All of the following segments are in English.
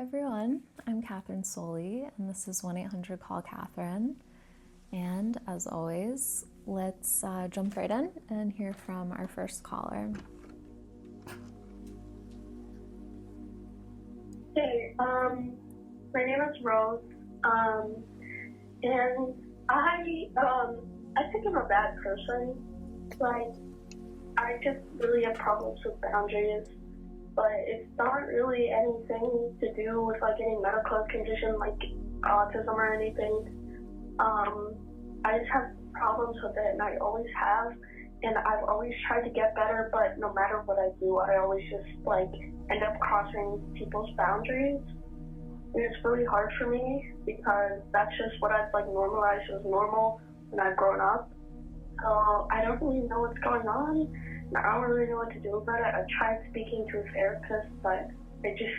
Hi everyone, I'm Kathryn Soley, and this is 1-800-CALL-KATHRYN. And as always, let's jump right in and hear from our first caller. Hey, my name is Rose, and I think I'm a bad person. Like, I just really have problems with boundaries, but it's not really anything to do with like any medical condition like autism or anything. I just have problems with it, and I always have, and I've always tried to get better, but no matter what I do, I always just like end up crossing people's boundaries. And it's really hard for me because that's just what I've like normalized as normal when I've grown up. So I don't really know what's going on, and I don't really know what to do about it. I tried speaking to a therapist, but I just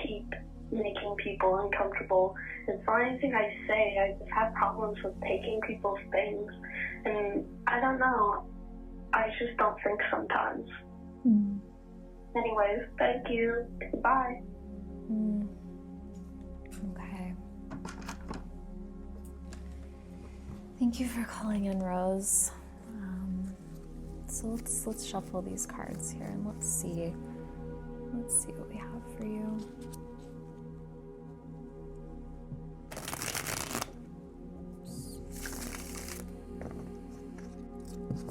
keep making people uncomfortable. And for anything I say, I just have problems with taking people's things. And I don't know. I just don't think sometimes. Anyways, thank you. Bye. Okay. Thank you for calling in, Rose. So let's shuffle these cards here and let's see what we have for you.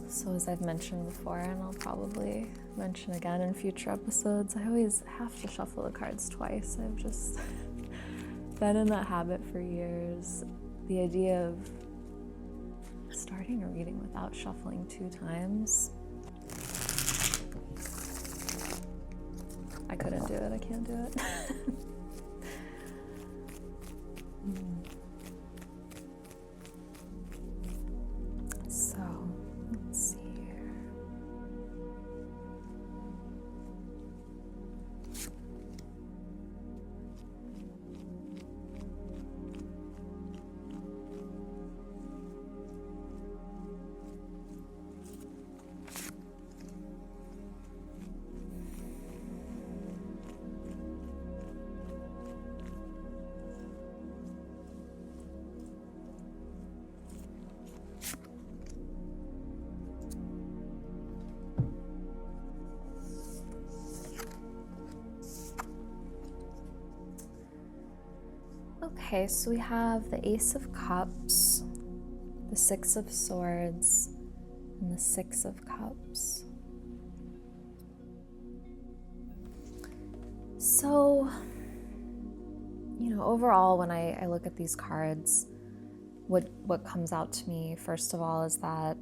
So as I've mentioned before, and I'll probably mention again in future episodes, I always have to shuffle the cards twice. I've just been in that habit for years. The idea of starting a reading without shuffling 2 times, I couldn't do it. I can't do it. So, let's see here. Okay, so we have the Ace of Cups, the Six of Swords, and the Six of Cups. So, overall, when I look at these cards, what comes out to me, first of all, is that,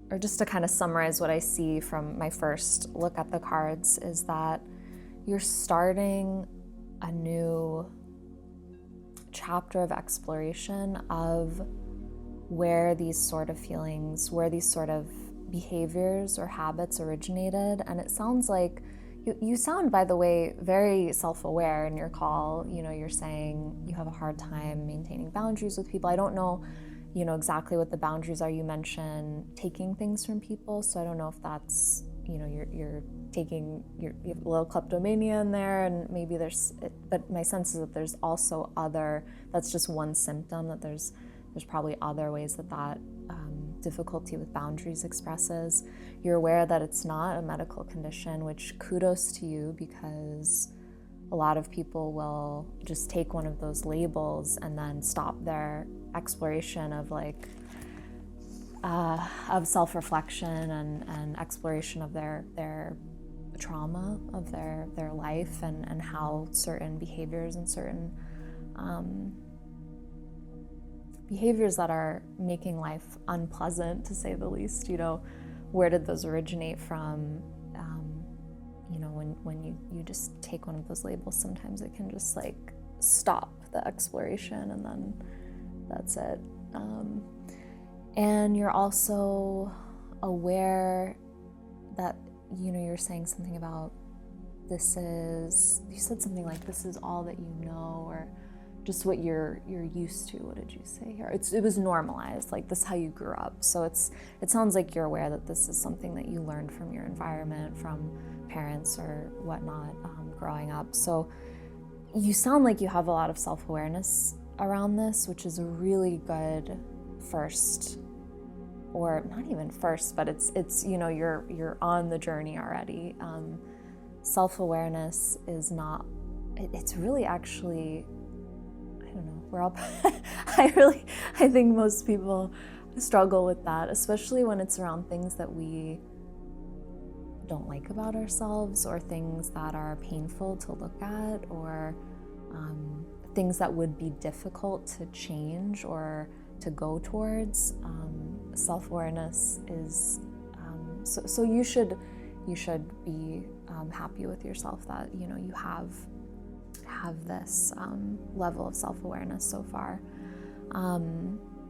or just to kind of summarize what I see from my first look at the cards, is that you're starting a new chapter of exploration of where these sort of feelings, where these sort of behaviors or habits originated. And it sounds like you sound, by the way, very self-aware in your call. You're saying you have a hard time maintaining boundaries with people. I don't know, exactly what the boundaries are. You mentioned taking things from people, so I don't know if that's, you're taking, you have a little kleptomania in there, and maybe but my sense is that there's also that's just one symptom, that there's probably other ways that difficulty with boundaries expresses. You're aware that it's not a medical condition, which kudos to you, because a lot of people will just take one of those labels and then stop their exploration of of self-reflection and exploration of their trauma of their life and how certain behaviors and certain behaviors that are making life unpleasant, to say the least, where did those originate from? When you just take one of those labels, sometimes it can just stop the exploration, and then that's it. And you're also aware that, you're saying something about you said something like, this is all that you know, or just what you're used to. What did you say here? It was normalized, like this is how you grew up. So it sounds like you're aware that this is something that you learned from your environment, from parents or whatnot, growing up. So you sound like you have a lot of self-awareness around this, which is a really good first, or not even first, but it's you know, you're on the journey already. Self-awareness is not, it's really actually, I don't know, we're all I think most people struggle with that, especially when it's around things that we don't like about ourselves, or things that are painful to look at, or things that would be difficult to change or to go towards. Self-awareness is so you should be happy with yourself that, you know, you have this level of self-awareness so far.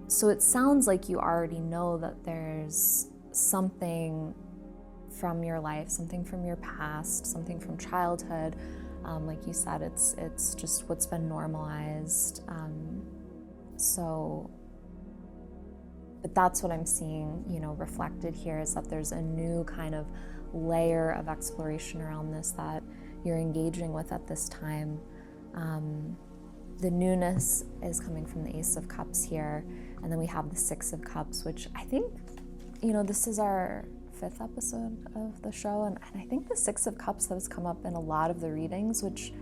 So it sounds like you already know that there's something from your life, something from your past, something from childhood. Like you said, it's just what's been normalized. But that's what I'm seeing, you know, reflected here, is that there's a new kind of layer of exploration around this that you're engaging with at this time. The newness is coming from the Ace of Cups here, and then we have the Six of Cups, which I think, you know, this is our 5th episode of the show, and I think the Six of Cups has come up in a lot of the readings, which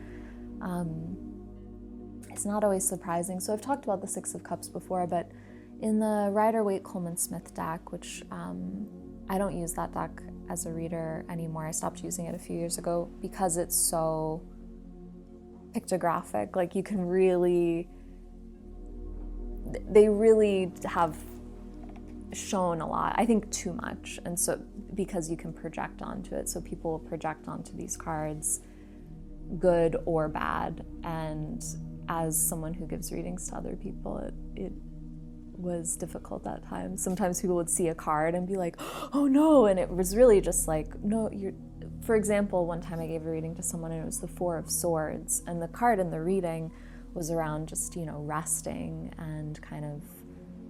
is not always surprising. So I've talked about the Six of Cups before, but in the Rider-Waite-Coleman-Smith deck, which I don't use that deck as a reader anymore. I stopped using it a few years ago because it's so pictographic. Like, you can really, they really have shown a lot, I think too much, and so because you can project onto it, so people will project onto these cards, good or bad. And as someone who gives readings to other people, it was difficult at times. Sometimes people would see a card and be like, oh no, and it was really just like, no, you're, for example, one time I gave a reading to someone and it was the Four of Swords, and the card in the reading was around just, you know, resting and kind of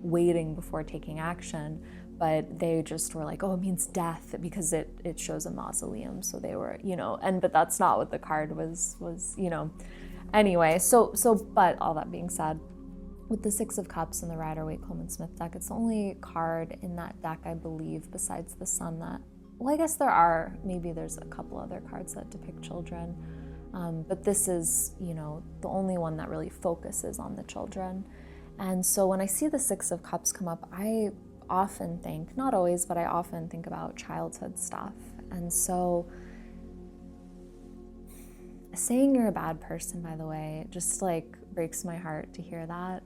waiting before taking action, but they just were like, oh, it means death because it shows a mausoleum. So they were, you know, but that's not what the card was, you know. Anyway, so but all that being said, with the Six of Cups and the Rider-Waite-Coleman-Smith deck, it's the only card in that deck, I believe, besides the Sun that, well, I guess there's a couple other cards that depict children, but this is, you know, the only one that really focuses on the children. And so when I see the Six of Cups come up, I often think, not always, but I often think about childhood stuff. And so saying you're a bad person, by the way, just like breaks my heart to hear that.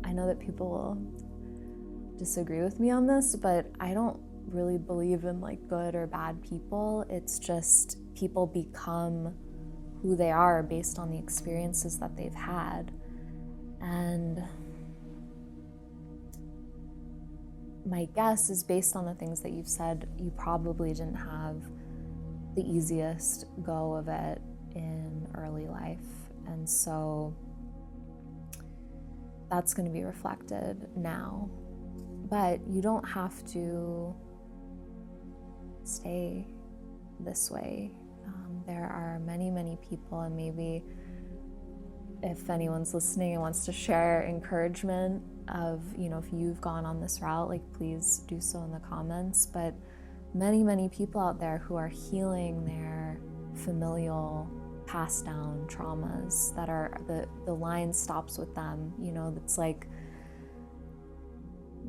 I know that people will disagree with me on this, but I don't really believe in like good or bad people. It's just people become who they are based on the experiences that they've had. And my guess is, based on the things that you've said, you probably didn't have the easiest go of it in early life. And so that's going to be reflected now. But you don't have to stay this way. There are many, many people, and maybe if anyone's listening and wants to share encouragement of, you know, if you've gone on this route, like, please do so in the comments. But many, many people out there who are healing their familial passed down traumas that are, the line stops with them. You know, it's like,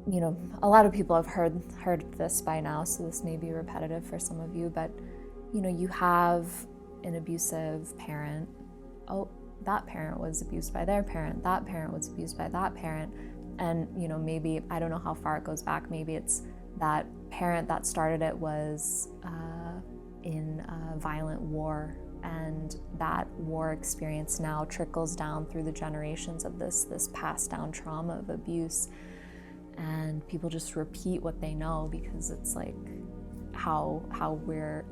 you know, a lot of people have heard this by now, so this may be repetitive for some of you, but, you know, you have an abusive parent. Oh, that parent was abused by their parent. That parent was abused by that parent. And, you know, maybe, I don't know how far it goes back. Maybe it's that parent that started it was in a violent war, and that war experience now trickles down through the generations of this passed down trauma of abuse. And people just repeat what they know because it's like how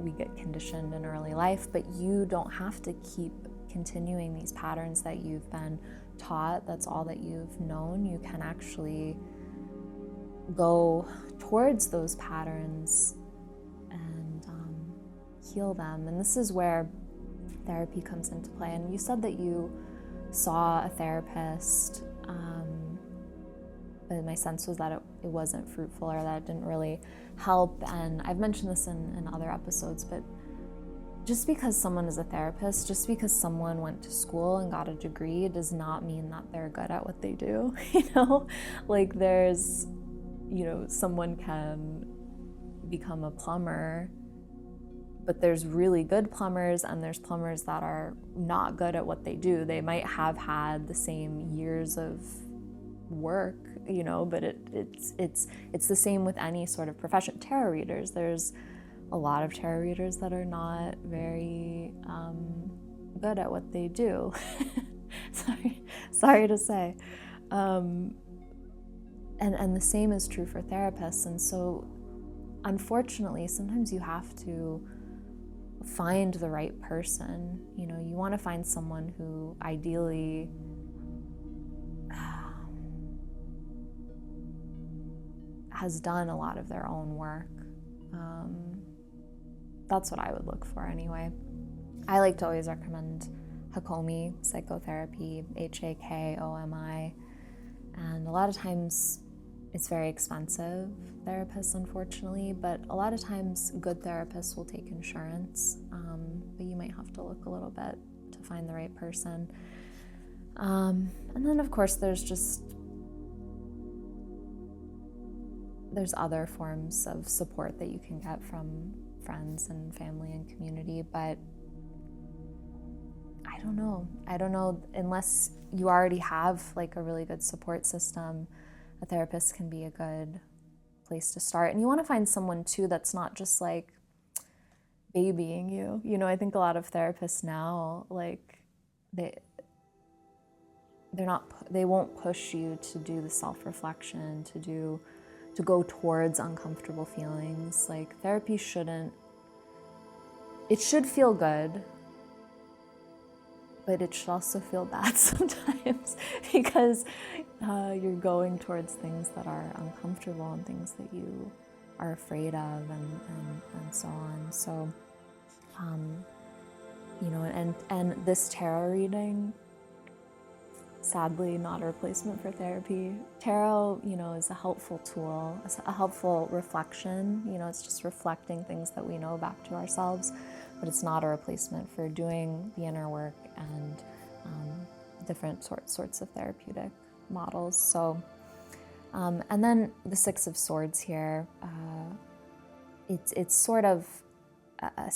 we get conditioned in early life. But you don't have to keep continuing these patterns that you've been taught. That's all that you've known. You can actually go towards those patterns and heal them. And this is where therapy comes into play. And you said that you saw a therapist, but my sense was that it wasn't fruitful, or that it didn't really help. And I've mentioned this in other episodes, but just because someone is a therapist, just because someone went to school and got a degree, does not mean that they're good at what they do. Like there's, someone can become a plumber, but there's really good plumbers and there's plumbers that are not good at what they do. They might have had the same years of work, but it's the same with any sort of profession. Tarot readers, there's a lot of tarot readers that are not very good at what they do. sorry to say. And the same is true for therapists. And so unfortunately, sometimes you have to find the right person. You want to find someone who ideally has done a lot of their own work. That's what I would look for anyway. I like to always recommend Hakomi psychotherapy, Hakomi, and a lot of times it's very expensive, therapists, unfortunately, but a lot of times good therapists will take insurance, but you might have to look a little bit to find the right person. And then of course there's other forms of support that you can get from friends and family and community, but I don't know, unless you already have like a really good support system, a therapist can be a good place to start. And you want to find someone too that's not just like babying you. I think a lot of therapists now, like they won't push you to do the self-reflection, to go towards uncomfortable feelings. Like therapy should feel good, but it should also feel bad sometimes because you're going towards things that are uncomfortable and things that you are afraid of and so on. So, and this tarot reading, sadly not a replacement for therapy. Tarot, is a helpful tool, it's a helpful reflection. It's just reflecting things that we know back to ourselves, but it's not a replacement for doing the inner work and different sorts of therapeutic models. So, and then the Six of Swords here, it's sort of I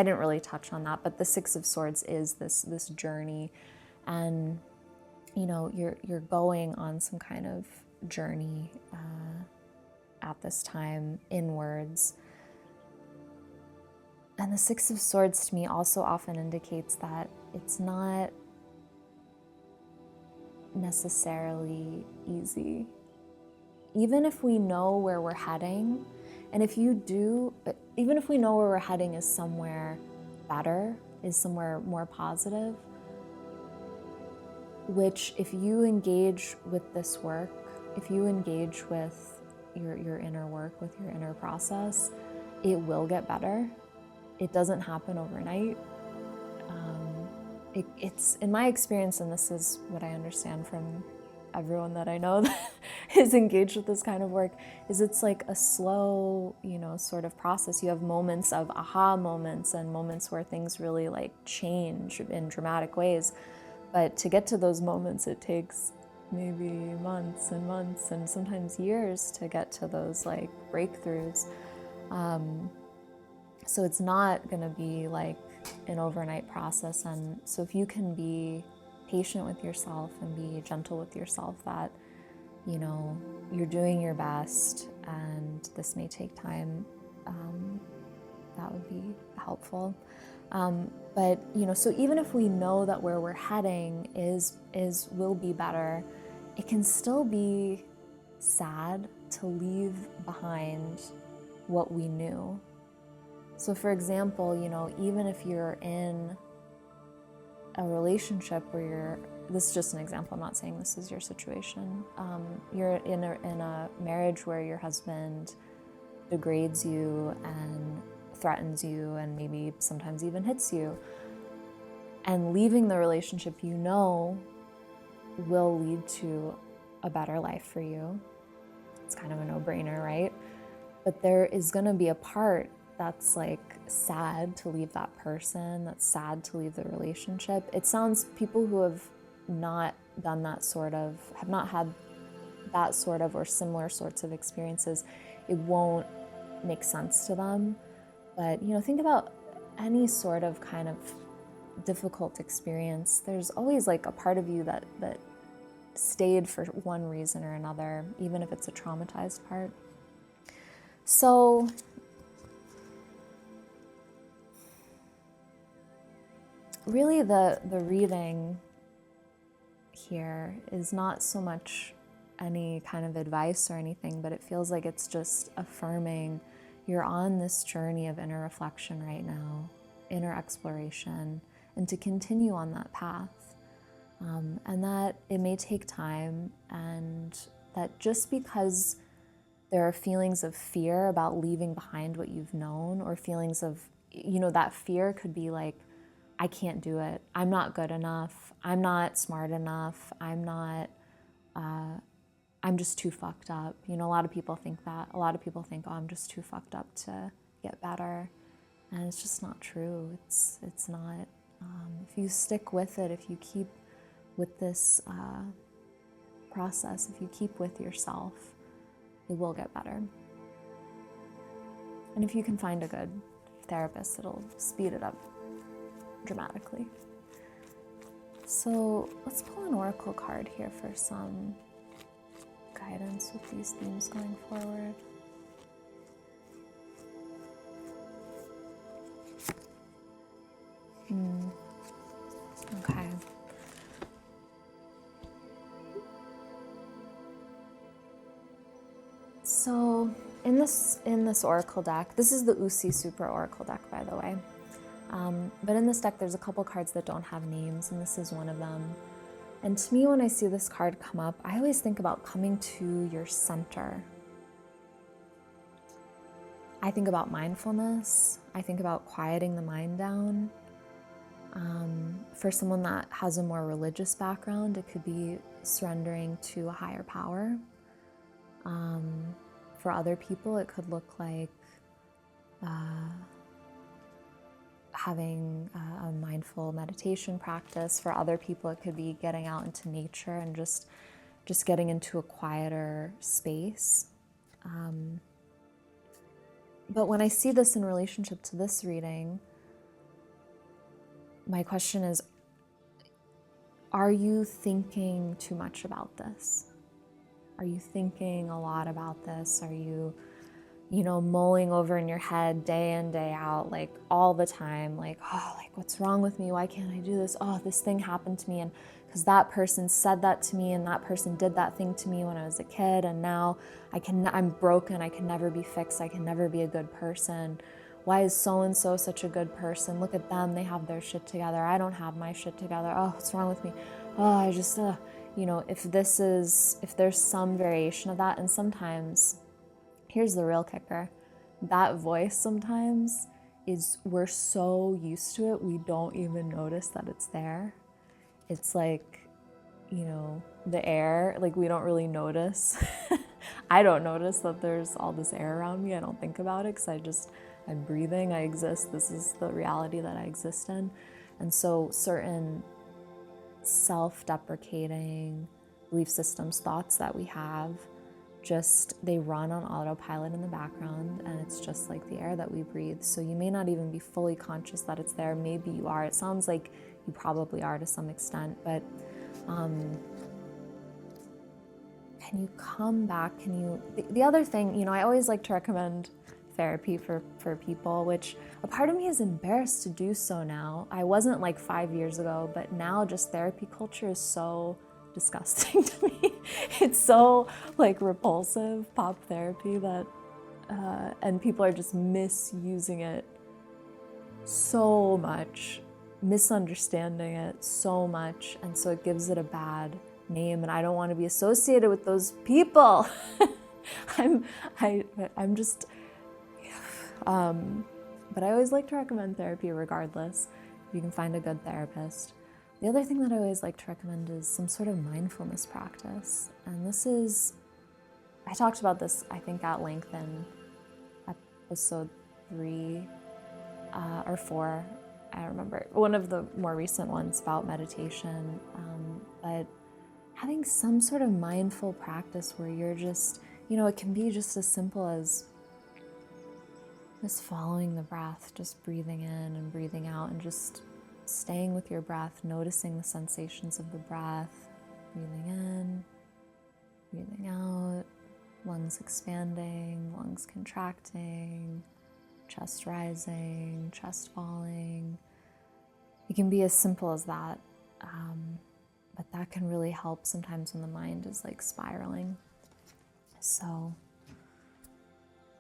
didn't really touch on that, but the Six of Swords is this journey, and you're going on some kind of journey at this time inwards. And the Six of Swords to me also often indicates that it's not necessarily easy. Even if we know where we're heading, and even if we know where we're heading is somewhere better, is somewhere more positive, which if you engage with this work, if you engage with your inner work, with your inner process, it will get better. It doesn't happen overnight. It's in my experience, and this is what I understand from everyone that I know that is engaged with this kind of work, is it's like a slow, sort of process. You have moments of aha moments and moments where things really like change in dramatic ways. But to get to those moments, it takes maybe months and months and sometimes years to get to those like breakthroughs. So it's not going to be like an overnight process. And so if you can be patient with yourself and be gentle with yourself, that, you're doing your best and this may take time, that would be helpful. But, so even if we know that where we're heading will be better, it can still be sad to leave behind what we knew. So for example, even if you're in a relationship where this is just an example, I'm not saying this is your situation. You're in a marriage where your husband degrades you and threatens you and maybe sometimes even hits you. And leaving the relationship you know will lead to a better life for you. It's kind of a no-brainer, right? But there is going to be a part that's like sad to leave that person, that's sad to leave the relationship. It sounds, people who have not done that sort of, have not had that sort of or similar sorts of experiences, it won't make sense to them. But, you know, think about any sort of kind of difficult experience. There's always like a part of you that stayed for one reason or another, even if it's a traumatized part. So really the reading here is not so much any kind of advice or anything, but it feels like it's just affirming you're on this journey of inner reflection right now, inner exploration, and to continue on that path. And that it may take time, and that just because there are feelings of fear about leaving behind what you've known, or feelings of, you know, that fear could be like, I can't do it. I'm not good enough. I'm not smart enough. I'm just too fucked up. You know, a lot of people think that. A lot of people think, oh, I'm just too fucked up to get better. And it's just not true. It's not. If you stick with it, if you keep with this process, if you keep with yourself, it will get better. And if you can find a good therapist, it'll speed it up dramatically. So let's pull an oracle card here for some guidance with these themes going forward. Okay. So in this oracle deck, this is the Usi Super Oracle deck, by the way. But in this deck, there's a couple cards that don't have names, and this is one of them. And to me, when I see this card come up, I always think about coming to your center. I think about mindfulness. I think about quieting the mind down. For someone that has a more religious background, it could be surrendering to a higher power. For other people, it could look like having a mindful meditation practice. For other people, it could be getting out into nature and just getting into a quieter space. But when I see this in relationship to this reading, my question is, are you thinking too much about this? Are you thinking a lot about this? Are you, mulling over in your head day in, day out, like all the time, like, oh, like what's wrong with me? Why can't I do this? Oh, this thing happened to me, and because that person said that to me, and that person did that thing to me when I was a kid, and now I'm broken. I can never be fixed. I can never be a good person. Why is so-and-so such a good person? Look at them. They have their shit together. I don't have my shit together. Oh, what's wrong with me? Oh, I just, if there's some variation of that, and sometimes, here's the real kicker, that voice sometimes is, we're so used to it, we don't even notice that it's there. It's like, the air, like we don't really notice. I don't notice that there's all this air around me. I don't think about it because I'm breathing, I exist. This is the reality that I exist in. And so certain self-deprecating belief systems, thoughts that we have, they run on autopilot in the background, and it's just like the air that we breathe. So you may not even be fully conscious that it's there. Maybe you are. It sounds like you probably are to some extent, but can you come back? The other thing, I always like to recommend therapy for people, which a part of me is embarrassed to do so now. I wasn't like 5 years ago, but now just therapy culture is so disgusting to me. It's so like repulsive, pop therapy, that and people are just misusing it so much, misunderstanding it so much, and so it gives it a bad name, and I don't want to be associated with those people. I'm just but I always like to recommend therapy regardless. You can find a good therapist. The other thing that I always like to recommend is some sort of mindfulness practice. And this is, I talked about this, I think, at length in episode 3 or 4. I don't remember. One of the more recent ones about meditation. But having some sort of mindful practice where you're just, it can be just as simple as just following the breath, just breathing in and breathing out, and just staying with your breath, noticing the sensations of the breath, breathing in, breathing out, lungs expanding, lungs contracting, chest rising, chest falling. It can be as simple as that, but that can really help sometimes when the mind is like spiraling. So,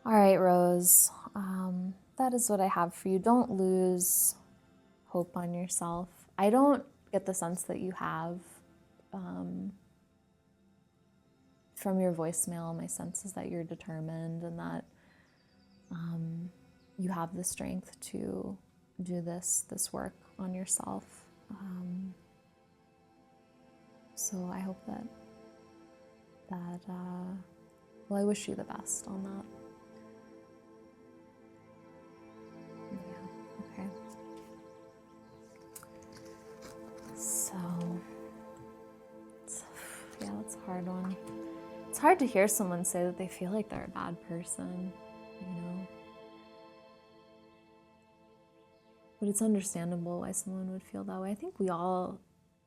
all right, Rose, that is what I have for you. Don't lose hope on yourself. I don't get the sense that you have. From your voicemail, my sense is that you're determined and that you have the strength to do this work on yourself. So I hope that well, I wish you the best on that. Yeah, okay. So, that's a hard one. It's hard to hear someone say that they feel like they're a bad person, But it's understandable why someone would feel that way. I think we all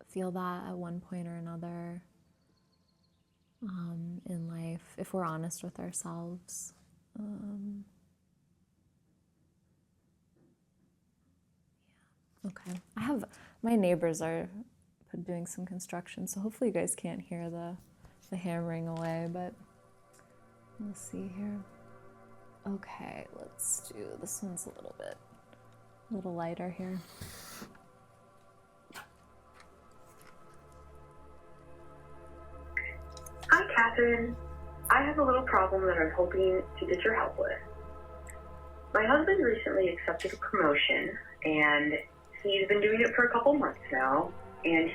feel that at one point or another in life, if we're honest with ourselves. Okay. My neighbors are doing some construction, so hopefully you guys can't hear the hammering away, but we'll see here. Okay, let's do, this one's a little lighter here. Hi, Kathryn. I have a little problem that I'm hoping to get your help with. My husband recently accepted a promotion, and he's been doing it for a couple months now, and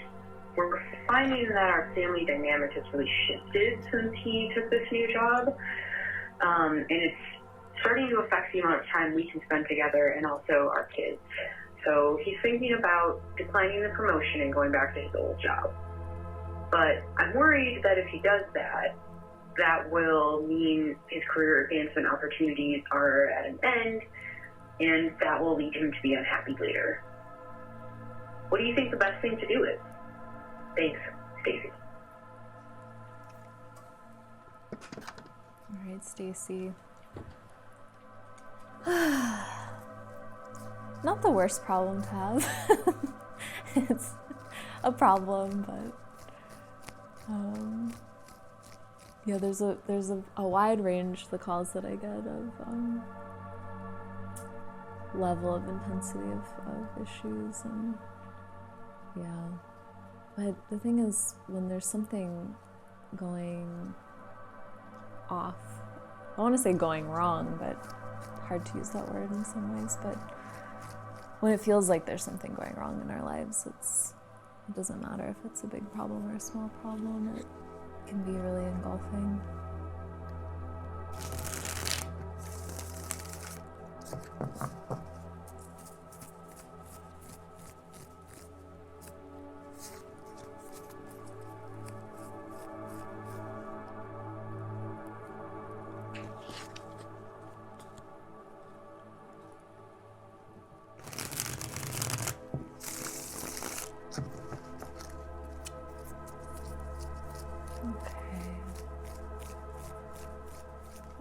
we're finding that our family dynamic has really shifted since he took this new job, and it's starting to affect the amount of time we can spend together and also our kids. So he's thinking about declining the promotion and going back to his old job. But I'm worried that if he does that, that will mean his career advancement opportunities are at an end, and that will lead him to be unhappy later. What do you think the best thing to do is? Thanks, Stacy. All right, Stacy. Not the worst problem to have. It's a problem, but yeah, there's a wide range, the calls that I get, of level of intensity of issues, and yeah. But the thing is, when there's something going off, I want to say going wrong, but hard to use that word in some ways, but when it feels like there's something going wrong in our lives, it doesn't matter if it's a big problem or a small problem, it can be really engulfing.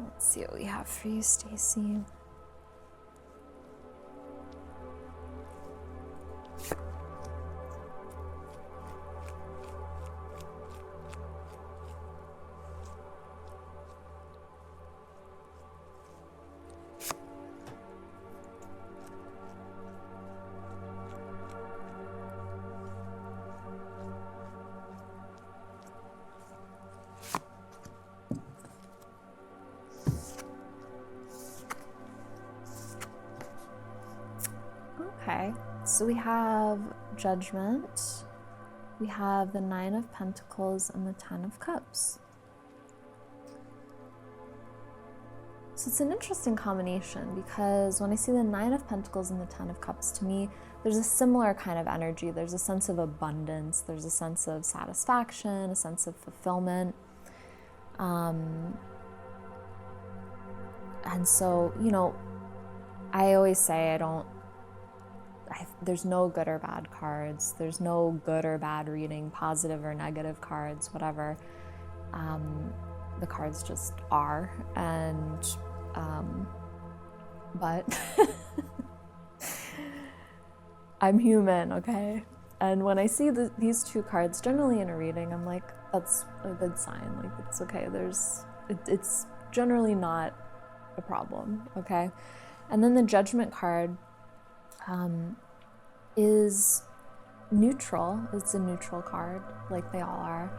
Let's see what we have for you, Stacy. So we have Judgment, we have the Nine of Pentacles, and the Ten of Cups. So it's an interesting combination because when I see the Nine of Pentacles and the Ten of Cups, to me, there's a similar kind of energy. There's a sense of abundance, there's a sense of satisfaction, a sense of fulfillment. And so, you know, I always say there's no good or bad cards. There's no good or bad reading, positive or negative cards, whatever. The cards just are. And, but I'm human, okay? And when I see these two cards, generally in a reading, I'm like, that's a good sign. Like, it's okay. It's generally not a problem, okay? And then the Judgment card is neutral. It's a neutral card, like they all are.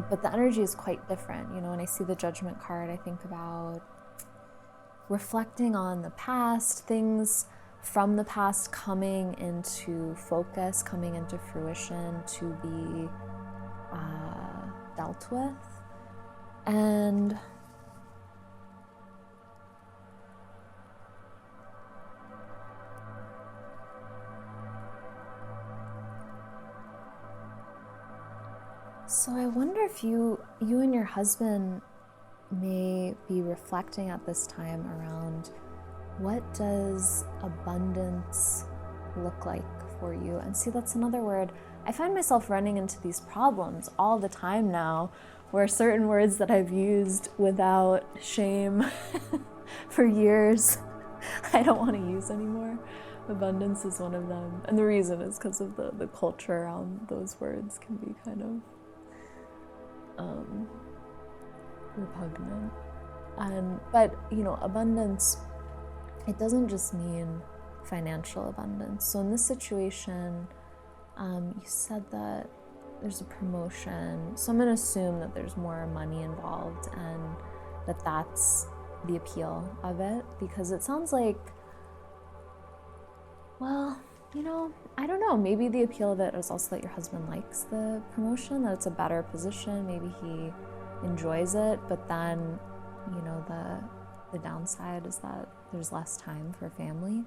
But the energy is quite different. You know, when I see the Judgment card, I think about reflecting on the past, things from the past coming into focus, coming into fruition to be dealt with. And so I wonder if you and your husband may be reflecting at this time around what does abundance look like for you? And see, that's another word. I find myself running into these problems all the time now, where certain words that I've used without shame for years, I don't want to use anymore. Abundance is one of them. And the reason is because of the culture around those words can be kind of repugnant. But you know, abundance, it doesn't just mean financial abundance. So in this situation, you said that there's a promotion. So I'm going to assume that there's more money involved and that that's the appeal of it, because it sounds like, well, you know, I don't know. Maybe the appeal of it is also that your husband likes the promotion, that it's a better position. Maybe he enjoys it, but then, you know, the downside is that there's less time for family.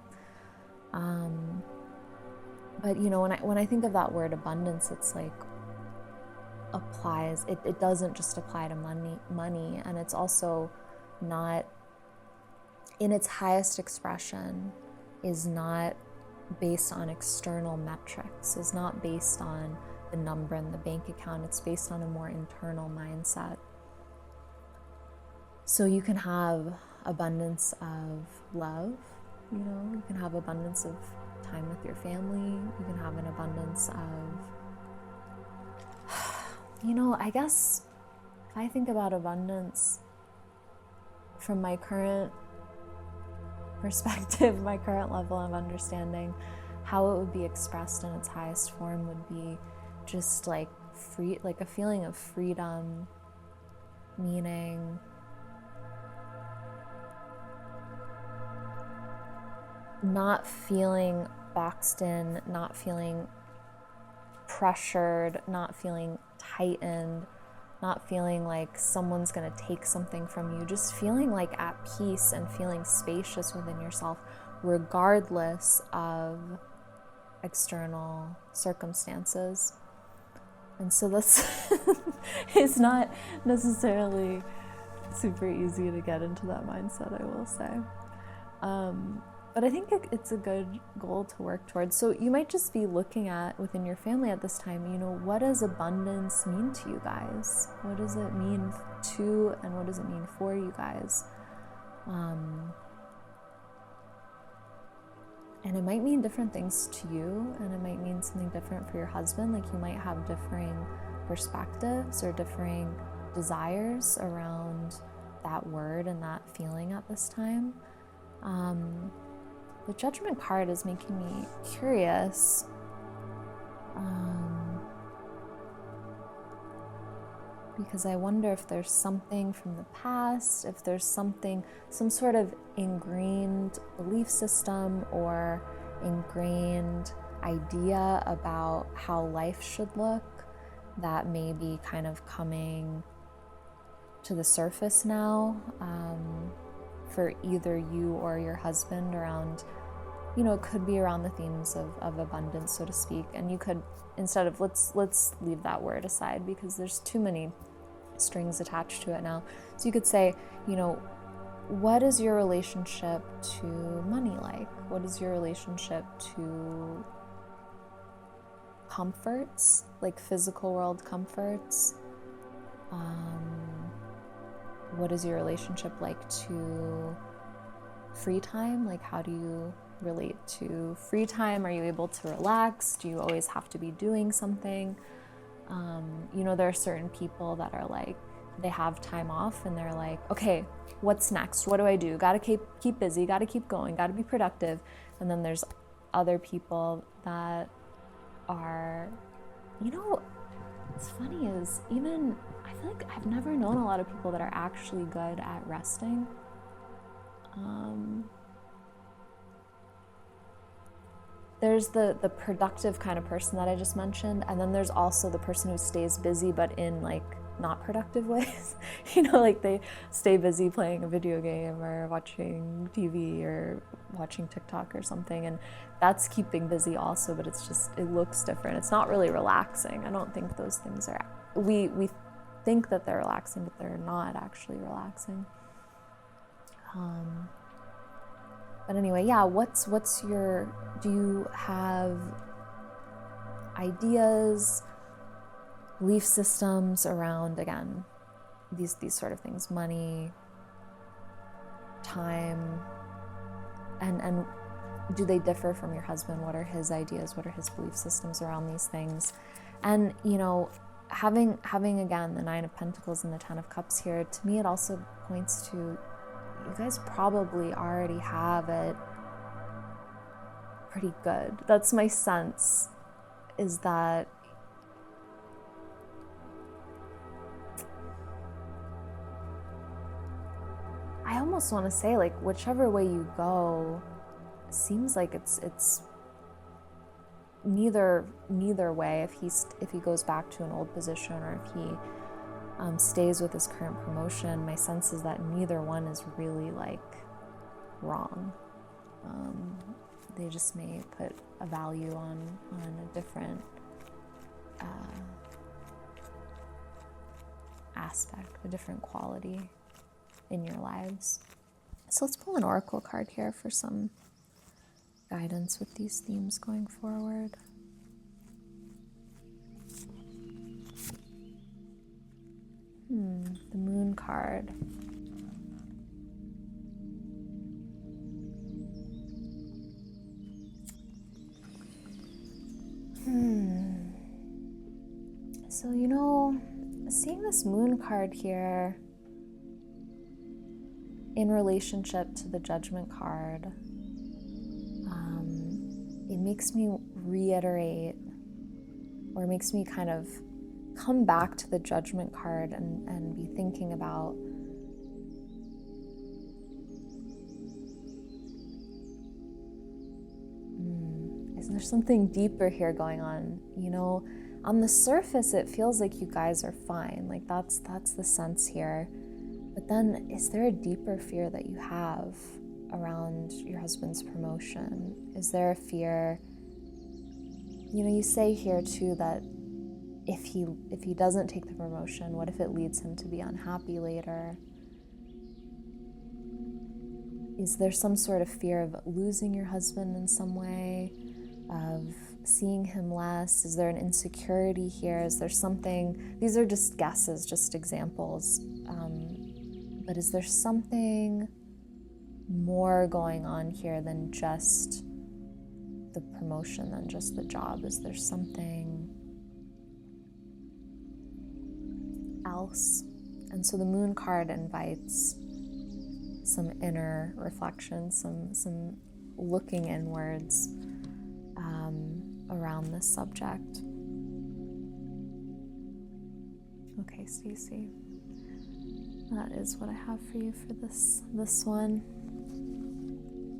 But you know, when I think of that word abundance, it's like applies. It doesn't just apply to money, and it's also not, in its highest expression, is not based on external metrics, is not based on the number in the bank account. It's based on a more internal mindset. So you can have abundance of love, you know, you can have abundance of time with your family, you can have an abundance of, you know, I guess if I think about abundance from my current perspective, my current level of understanding, how it would be expressed in its highest form would be just like free, like a feeling of freedom, meaning not feeling boxed in, not feeling pressured, not feeling tightened, not feeling like someone's going to take something from you, just feeling like at peace and feeling spacious within yourself, regardless of external circumstances. And so this is not necessarily super easy to get into that mindset, I will say. But I think it's a good goal to work towards. So you might just be looking at within your family at this time, you know, what does abundance mean to you guys? What does it mean to, and what does it mean for you guys? And it might mean different things to you, and it might mean something different for your husband. Like you might have differing perspectives or differing desires around that word and that feeling at this time. The Judgment card is making me curious. Because I wonder if there's something from the past, if there's some sort of ingrained belief system or ingrained idea about how life should look that may be kind of coming to the surface now, for either you or your husband around, it could be around the themes of abundance, so to speak. And you could, instead of, let's leave that word aside because there's too many strings attached to it now. So you could say, what is your relationship to money like? What is your relationship to comforts, like physical world comforts? What is your relationship like to free time? Like, how do you relate to free time? Are you able to relax? Do you always have to be doing something? There are certain people that are like, they have time off and they're like, okay, what's next? What do I do? Gotta keep busy, gotta keep going, gotta be productive. And then there's other people that are, what's funny is I feel like I've never known a lot of people that are actually good at resting. There's the productive kind of person that I just mentioned, and then there's also the person who stays busy but in like not productive ways. Like they stay busy playing a video game or watching TV or watching TikTok or something, and that's keeping busy also, but it looks different. It's not really relaxing. I don't think those things are, we think that they're relaxing, but they're not actually relaxing. But anyway, yeah, do you have ideas, belief systems around, again, these sort of things, money, time, and do they differ from your husband? What are his ideas? What are his belief systems around these things? And, having again, the 9 of Pentacles and the 10 of Cups here, to me, it also points to you guys probably already have it pretty good. That's my sense, is that I almost want to say, like, whichever way you go, it seems like it's neither way. If he goes back to an old position or if he stays with his current promotion, my sense is that neither one is really like wrong. They just may put a value on a different aspect, a different quality in your lives. So let's pull an oracle card here for some guidance with these themes going forward. The Moon card. So, seeing this Moon card here in relationship to the Judgment card, it makes me reiterate, or makes me kind of come back to the Judgment card and be thinking about is there something deeper here going on? On the surface it feels like you guys are fine, like that's the sense here, but then is there a deeper fear that you have around your husband's promotion? Is there a fear, you say here too that if he doesn't take the promotion, what if it leads him to be unhappy later? Is there some sort of fear of losing your husband in some way, of seeing him less? Is there an insecurity here? Is there something, these are just guesses, just examples, but is there something more going on here than just the promotion, than just the job? Is there something else? And so the Moon card invites some inner reflection, some looking inwards around this subject. Okay, Stacey, that is what I have for you for this one.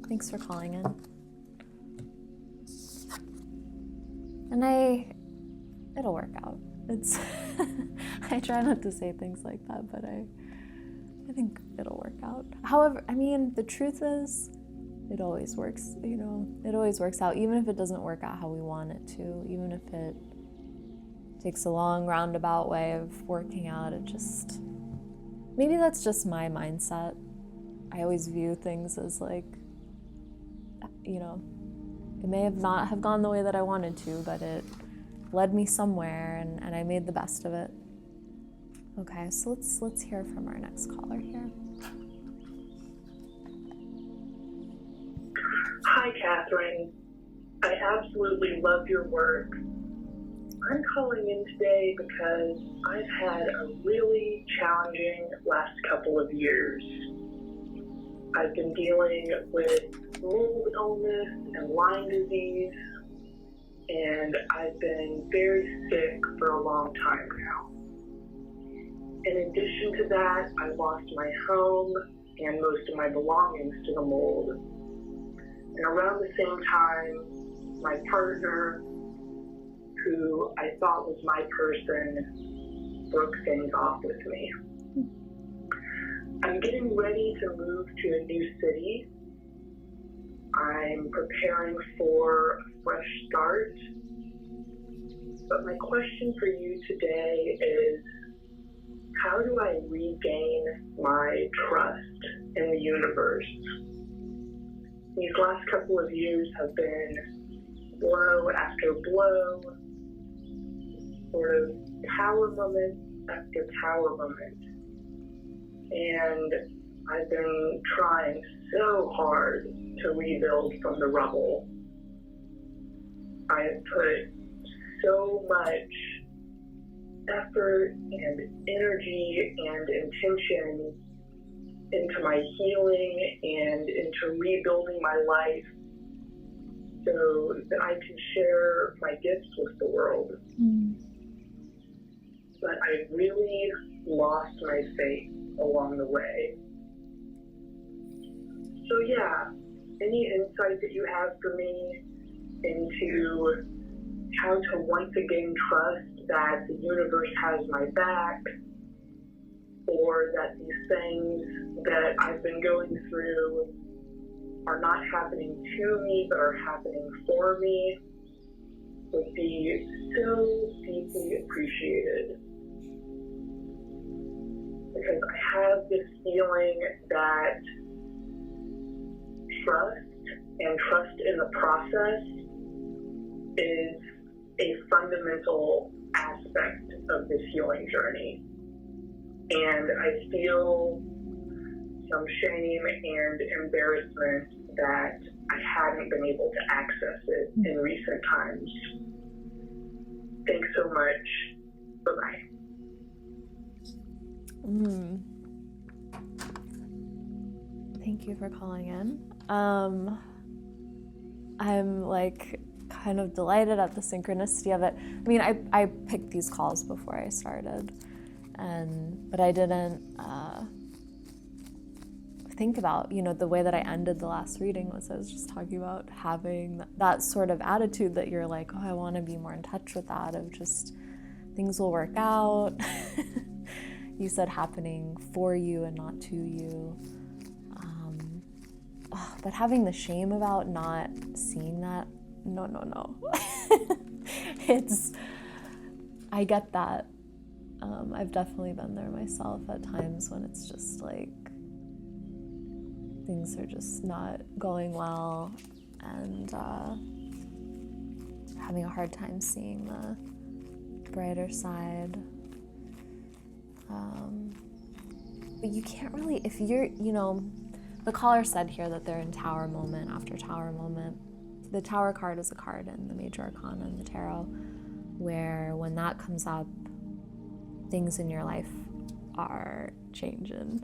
Thanks for calling in. And it'll work out. It's, I try not to say things like that, but I think it'll work out. However, I mean, the truth is, it always works, you know, it always works out, even if it doesn't work out how we want it to, even if it takes a long roundabout way of working out, it just, maybe that's just my mindset. I always view things as like, you know, it may have not have gone the way that I wanted to, but it led me somewhere, and I made the best of it. Okay, so let's hear from our next caller here. Hi, Kathryn. I absolutely love your work. I'm calling in today because I've had a really challenging last couple of years. I've been dealing with mold illness and Lyme disease, and I've been very sick for a long time now. In addition to that, I lost my home and most of my belongings to the mold. And around the same time, my partner, who I thought was my person, broke things off with me. I'm getting ready to move to a new city. I'm preparing for a fresh start. But my question for you today is, how do I regain my trust in the universe? These last couple of years have been blow after blow, sort of tower moment after tower moment. And I've been trying so hard to rebuild from the rubble. I have put so much effort and energy and intention into my healing and into rebuilding my life so that I can share my gifts with the world. But I really lost my faith along the way. So yeah, any insight that you have for me into how to once again trust that the universe has my back, or that these things that I've been going through are not happening to me but are happening for me, would be so deeply appreciated. Because I have this feeling that trust and trust in the process is a fundamental aspect of this healing journey. And I feel some shame and embarrassment that I hadn't been able to access it in recent times. Thanks so much. Bye-bye. Thank you for calling in. I'm like kind of delighted at the synchronicity of it. I mean, I picked these calls before I started, but I didn't think about, you know, the way that I ended the last reading was I was just talking about having that sort of attitude that you're like, oh, I want to be more in touch with that, of just things will work out. You said happening for you and not to you. But having the shame about not seeing that, no. I get that. I've definitely been there myself at times when it's just like, things are just not going well, and having a hard time seeing the brighter side. But you can't really, if you're, you know, the caller said here that they're in tower moment after tower moment. The tower card is a card in the major arcana in the tarot, where when that comes up, things in your life are changing.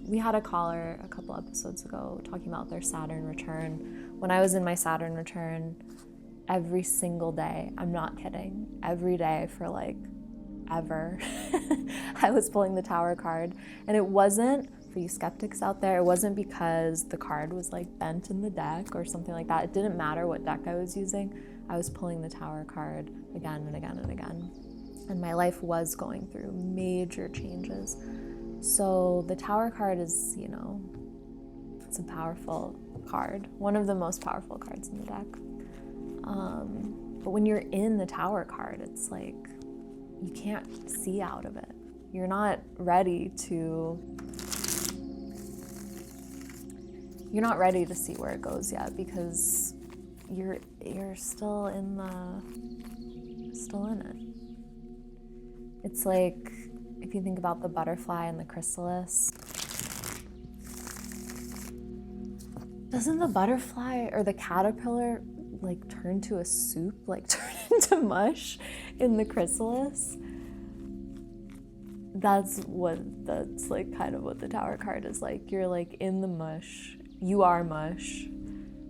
We had a caller a couple episodes ago talking about their Saturn return. When I was in my Saturn return, every single day, I'm not kidding, every day for like ever, I was pulling the tower card, and it wasn't for you skeptics out there, it wasn't because the card was like bent in the deck or something like that. It didn't matter what deck I was using. I was pulling the Tower card again and again and again. And my life was going through major changes. So the Tower card is, you know, it's a powerful card. One of the most powerful cards in the deck. But when you're in the Tower card, it's like you can't see out of it. You're not ready to see where it goes yet, because you're still in it. It's like if you think about the butterfly and the chrysalis. Doesn't the butterfly or the caterpillar like turn to a soup, like turn into mush in the chrysalis? That's like kind of what the Tower card is like. You're like in the mush, you are mush,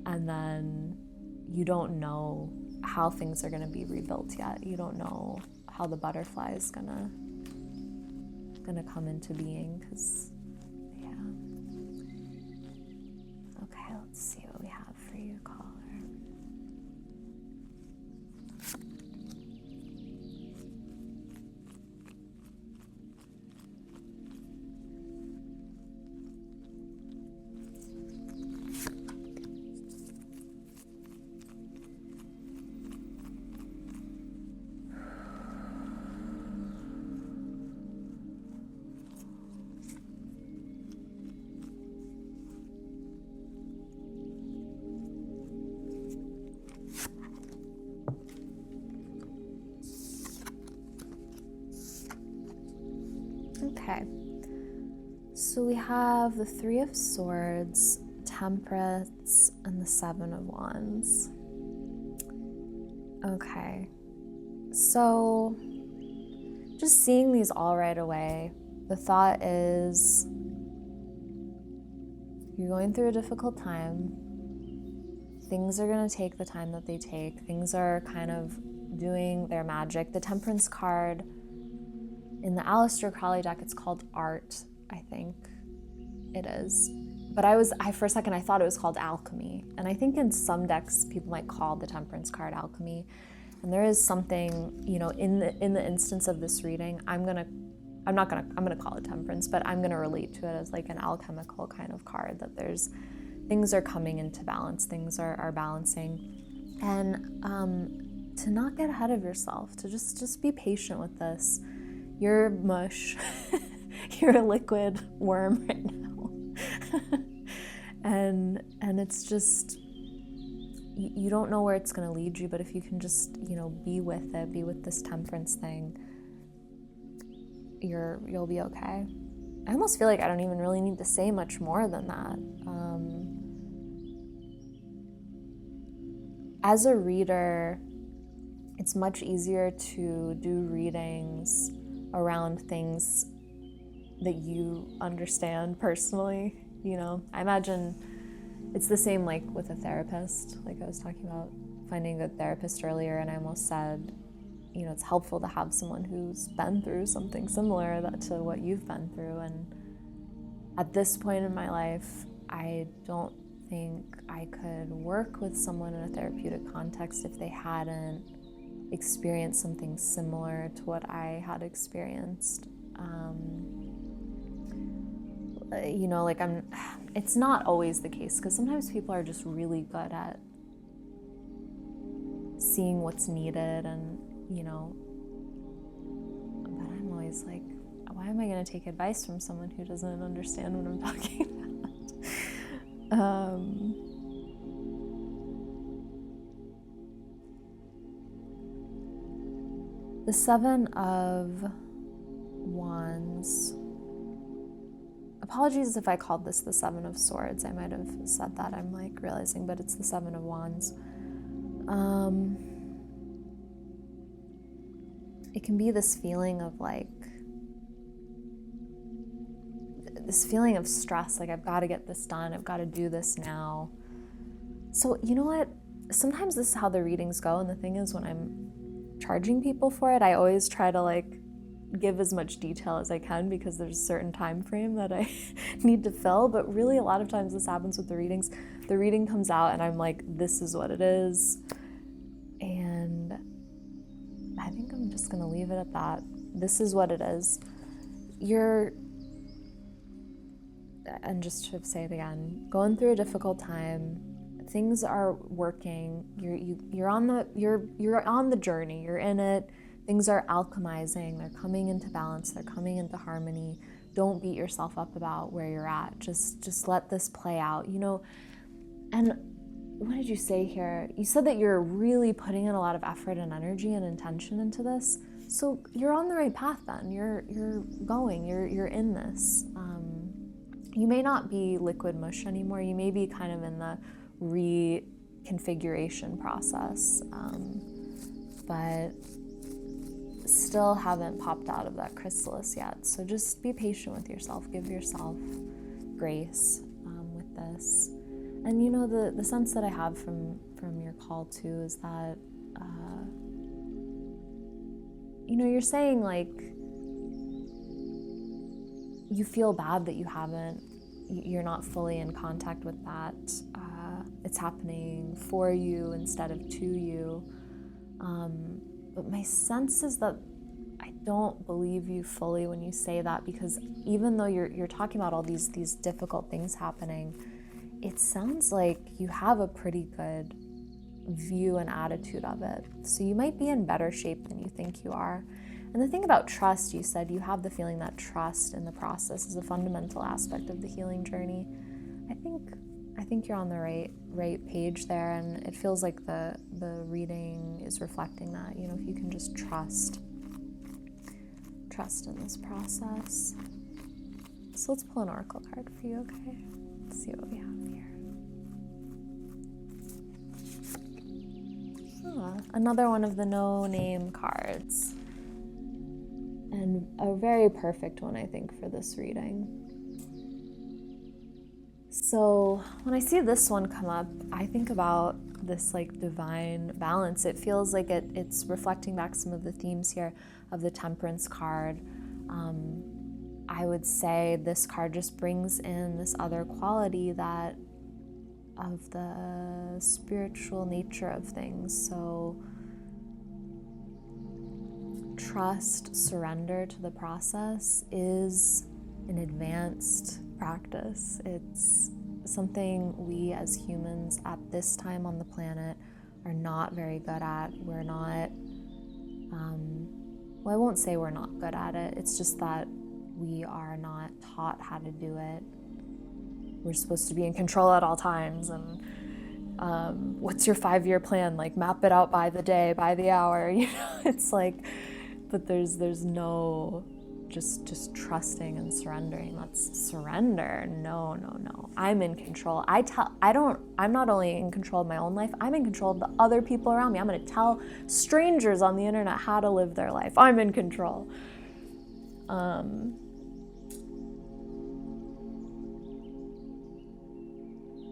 and then you don't know how things are gonna be rebuilt yet. You don't know how the butterfly is gonna come into being, because yeah. Okay, let's see what we have for you, caller. Okay, so we have the Three of Swords, Temperance, and the Seven of Wands. Okay, so just seeing these all right away, the thought is you're going through a difficult time. Things are going to take the time that they take. Things are kind of doing their magic. The Temperance card in the Aleister Crowley deck, it's called Art, I think it is. But for a second, I thought it was called Alchemy. And I think in some decks, people might call the Temperance card Alchemy. And there is something, you know, in the instance of this reading, I'm gonna call it Temperance, but I'm gonna relate to it as like an alchemical kind of card, that things are coming into balance, things are balancing. And to not get ahead of yourself, to just be patient with this. You're mush. You're a liquid worm right now. and it's just, you don't know where it's going to lead you, but if you can just, you know, be with it, be with this temperance thing, you'll be okay. I almost feel like I don't even really need to say much more than that. As a reader, it's much easier to do readings around things that you understand personally, you know. I imagine it's the same like with a therapist. Like I was talking about finding a therapist earlier, and I almost said, you know, it's helpful to have someone who's been through something similar to what you've been through. And at this point in my life, I don't think I could work with someone in a therapeutic context if they hadn't experienced something similar to what I had experienced. You know, like it's not always the case, because sometimes people are just really good at seeing what's needed, and, you know, but I'm always like, why am I going to take advice from someone who doesn't understand what I'm talking about? The Seven of Wands. Apologies if I called this the Seven of Swords. I might have said that, I'm like realizing, but it's the Seven of Wands. It can be this feeling of like, this feeling of stress, like I've got to get this done, I've got to do this now. So you know what? Sometimes this is how the readings go, and the thing is, when I'm charging people for it, I always try to like give as much detail as I can because there's a certain time frame that I need to fill, but really a lot of times this happens with the readings. The reading comes out and I'm like, this is what it is. And I think I'm just gonna leave it at that. This is what it is. And just to say it again, going through a difficult time, things are working. You're on the journey. You're in it. Things are alchemizing. They're coming into balance. They're coming into harmony. Don't beat yourself up about where you're at. Just let this play out. And what did you say here? You said that you're really putting in a lot of effort and energy and intention into this. So you're on the right path then. You're going. You're in this. You may not be liquid mush anymore. You may be kind of in the reconfiguration process, but still haven't popped out of that chrysalis yet. So just be patient with yourself. Give yourself grace with this. And the sense that I have from your call too is that you're saying like you feel bad that you're not fully in contact with that. It's happening for you instead of to you. But my sense is that I don't believe you fully when you say that, because even though you're talking about all these difficult things happening, it sounds like you have a pretty good view and attitude of it. So you might be in better shape than you think you are. And the thing about trust, you said you have the feeling that trust in the process is a fundamental aspect of the healing journey. I think you're on the right page there, and it feels like the reading is reflecting that. If you can just trust in this process. So let's pull an oracle card for you, okay? Let's see what we have here. Another one of the no name cards. And a very perfect one, I think, for this reading. So when I see this one come up, I think about this like divine balance. It feels like it's reflecting back some of the themes here of the Temperance card. I would say this card just brings in this other quality that of the spiritual nature of things. So trust, surrender to the process is an advanced practice. It's something we as humans at this time on the planet are not very good at. We're not, I won't say we're not good at it. It's just that we are not taught how to do it. We're supposed to be in control at all times. And what's your 5-year plan? Like, map it out by the day, by the hour. It's like, but there's no just trusting and surrendering. Let's surrender. No. I'm in control. I'm not only in control of my own life, I'm in control of the other people around me. I'm going to tell strangers on the internet how to live their life. I'm in control.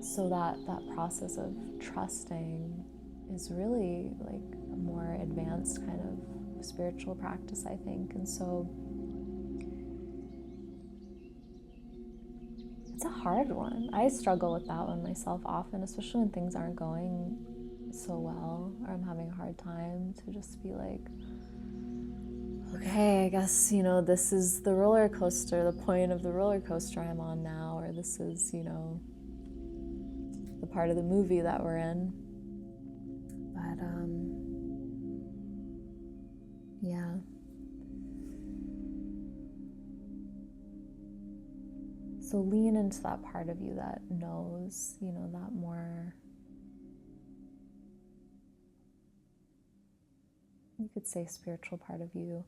So that process of trusting is really like a more advanced kind of spiritual practice, I think. And so it's a hard one. I struggle with that one myself often, especially when things aren't going so well or I'm having a hard time, to just be like, okay, I guess, this is the roller coaster, the point of the roller coaster I'm on now, or this is, the part of the movie that we're in. But, yeah. So lean into that part of you that knows, that more, you could say spiritual part of you.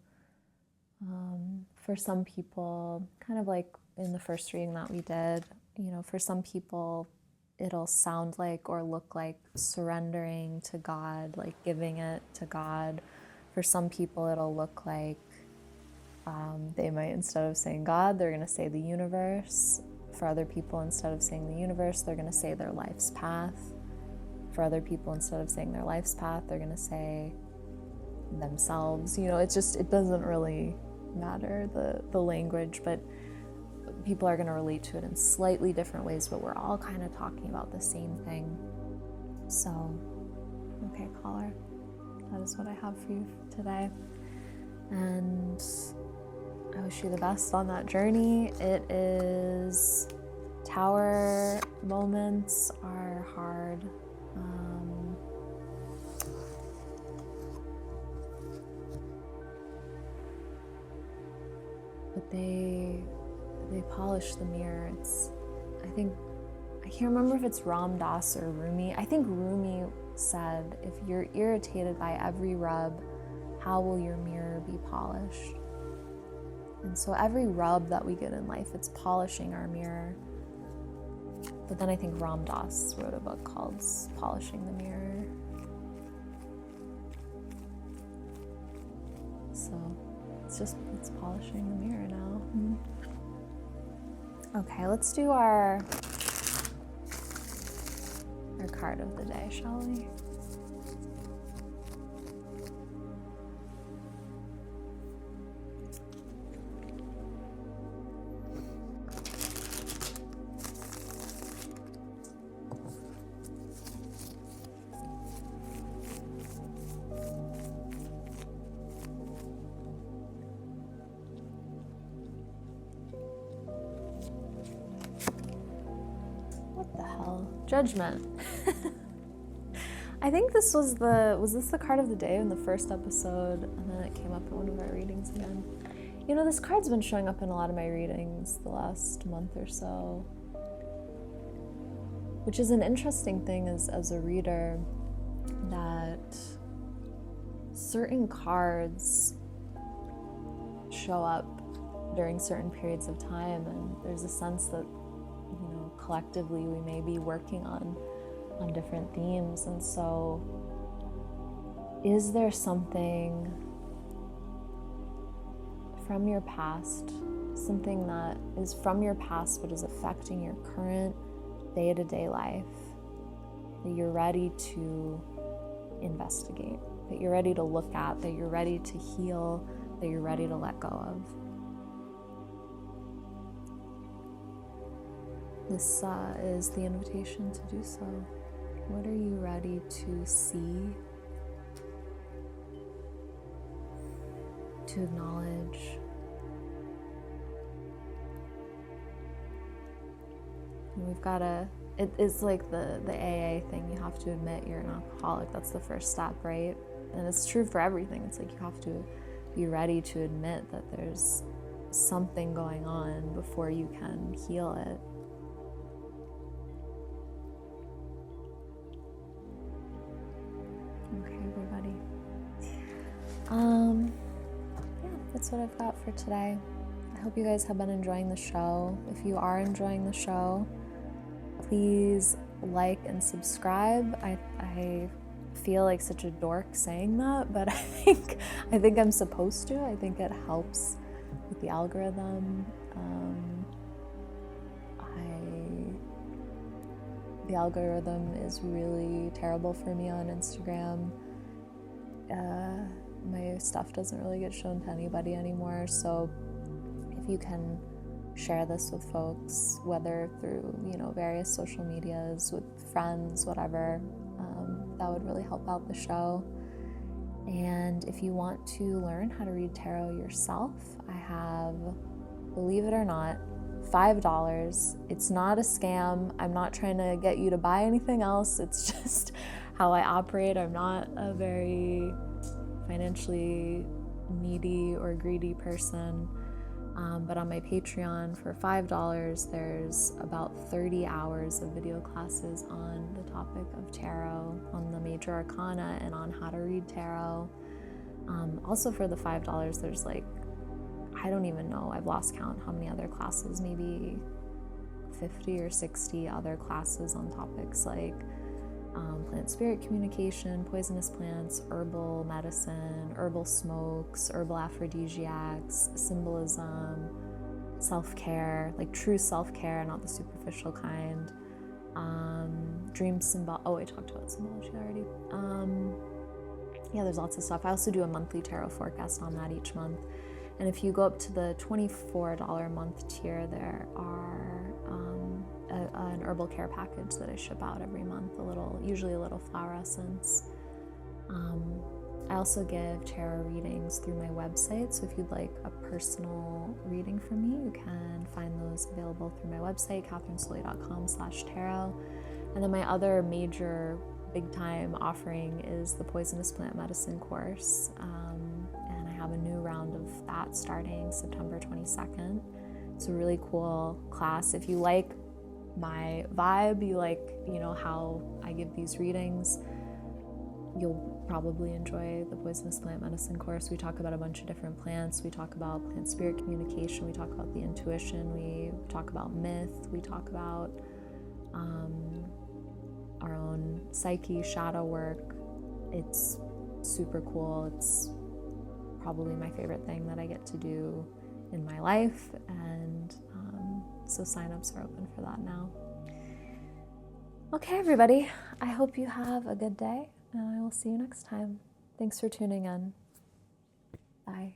For some people, kind of like in the first reading that we did, for some people, it'll sound like or look like surrendering to God, like giving it to God. For some people, it'll look like they might, instead of saying God, they're going to say the universe. For other people, instead of saying the universe, they're going to say their life's path. For other people, instead of saying their life's path, they're going to say themselves. It doesn't really matter the language, but people are going to relate to it in slightly different ways, but we're all kind of talking about the same thing. So, okay, caller, that is what I have for you today. And I wish you the best on that journey. It is, tower moments are hard. But they polish the mirror. I can't remember if it's Ram Dass or Rumi. I think Rumi said, if you're irritated by every rub, how will your mirror be polished? And so every rub that we get in life, it's polishing our mirror. But then I think Ram Dass wrote a book called Polishing the Mirror. So it's polishing the mirror now. Okay, let's do our card of the day, shall we? Judgment. I think this was this the card of the day in the first episode, and then it came up in one of our readings again. You know, this card's been showing up in a lot of my readings the last month or so, which is an interesting thing as a reader, that certain cards show up during certain periods of time, and there's a sense that collectively we may be working on different themes. And so is there something from your past, something that is from your past but is affecting your current day-to-day life, that you're ready to investigate, that you're ready to look at, that you're ready to heal, that you're ready to let go of? This is the invitation to do so. What are you ready to see, to acknowledge? And we've got it's like the AA thing. You have to admit you're an alcoholic. That's the first step, right? And it's true for everything. It's like you have to be ready to admit that there's something going on before you can heal it. Okay, everybody. Yeah, that's what I've got for today. I hope you guys have been enjoying the show. If you are enjoying the show, please like and subscribe. I feel like such a dork saying that, but I think I'm supposed to. I think it helps with the algorithm. The algorithm is really terrible for me on Instagram. My stuff doesn't really get shown to anybody anymore, so if you can share this with folks, whether through various social medias, with friends, whatever, that would really help out the show. And if you want to learn how to read tarot yourself, I have, believe it or not, $5. It's not a scam. I'm not trying to get you to buy anything else. It's just how I operate. I'm not a very financially needy or greedy person. But on my Patreon for $5, there's about 30 hours of video classes on the topic of tarot, on the major arcana, and on how to read tarot. Also for the $5, there's I don't even know, I've lost count how many other classes, maybe 50 or 60 other classes on topics like plant-spirit communication, poisonous plants, herbal medicine, herbal smokes, herbal aphrodisiacs, symbolism, self-care, true self-care, not the superficial kind, dream symbol. Oh, I talked about symbology already. Yeah, there's lots of stuff. I also do a monthly tarot forecast on that each month. And if you go up to the $24 a month tier, there are an herbal care package that I ship out every month, usually a little flower essence. I also give tarot readings through my website, so if you'd like a personal reading from me, you can find those available through my website, kathrynsoli.com/tarot. And then my other major big time offering is the Poisonous Plant Medicine course, and I have a new round of that starting September 22nd. It's a really cool class. If you like my vibe, you like, how I give these readings, you'll probably enjoy the Poisonous Plant Medicine course. We talk about a bunch of different plants. We talk about plant-spirit communication. We talk about the intuition. We talk about myth. We talk about our own psyche, shadow work. It's super cool. It's probably my favorite thing that I get to do in my life, and so signups are open for that now. Okay, everybody, I hope you have a good day, and I will see you next time. Thanks for tuning in. Bye.